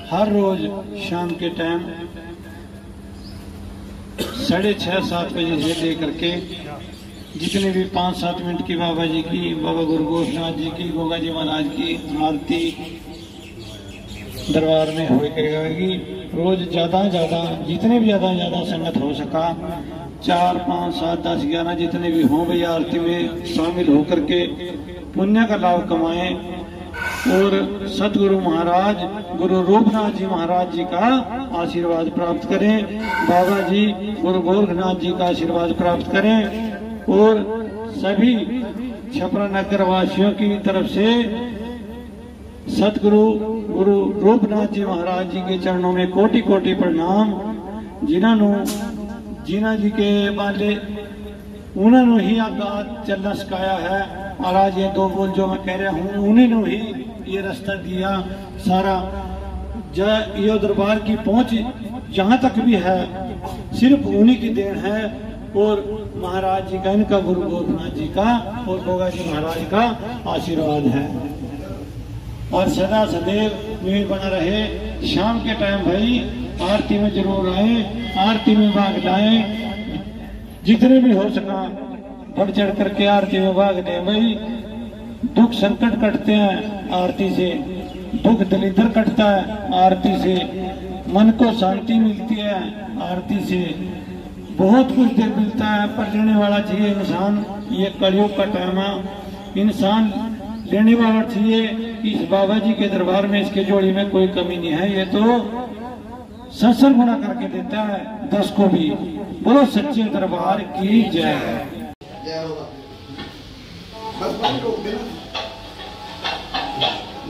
हर रोज शाम के टाइम 6:30-7 बजे से लेकर के जितने भी 5-7 मिनट की बाबा जी की, बाबा गुरु गोरखनाथ जी की, गोगा जी महाराज की आरती दरबार में हो करेगी। रोज ज्यादा जितने भी ज्यादा संगत हो सका, 4, 5, 7, 10, 11 जितने भी हों भैया आरती में शामिल होकर के पुण्य का लाभ कमाएं और सतगुरु महाराज गुरु रूपनाथ जी महाराज जी का आशीर्वाद प्राप्त करें, बाबा जी गुरु गोरखनाथ जी का आशीर्वाद प्राप्त करें और सभी छपरा नगर वासियों की तरफ से सतगुरु गुरु रूपनाथ जी महाराज जी के चरणों में कोटि कोटि प्रणाम। जिन्होंने जी के बाले उन्होंने ही आगा चलना सिखाया है और आज ये 2 बोल जो मैं कह रहा हूँ उन्होंने ही ये रास्ता दिया। सारा ये दरबार की पहुंच जहाँ तक भी है सिर्फ उन्हीं की देन है और महाराज जी का, इनका गुरु गोरखनाथ जी का और गोगा जी महाराज का आशीर्वाद है और सदा सदैव ये बना रहे। शाम के टाइम भाई आरती में जरूर आए, आरती में भाग लाएं, जितने भी हो सका बढ़ चढ़ करके आरती में भाग लें भाई। दुख संकट कटते हैं आरती से, दुख दलिद्र कटता है आरती से, मन को शांति मिलती है आरती से, बहुत कुछ देर मिलता है। पर लेने वाला चाहिए इंसान, ये कलयुग का टाइम है, इंसान लेने वाला चाहिए। इस बाबा जी के दरबार में इसके जोड़ी में कोई कमी नहीं है, ये तो संसर गुना करके देता है 10 को भी। बोलो सच्चे दरबार की जय।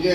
ये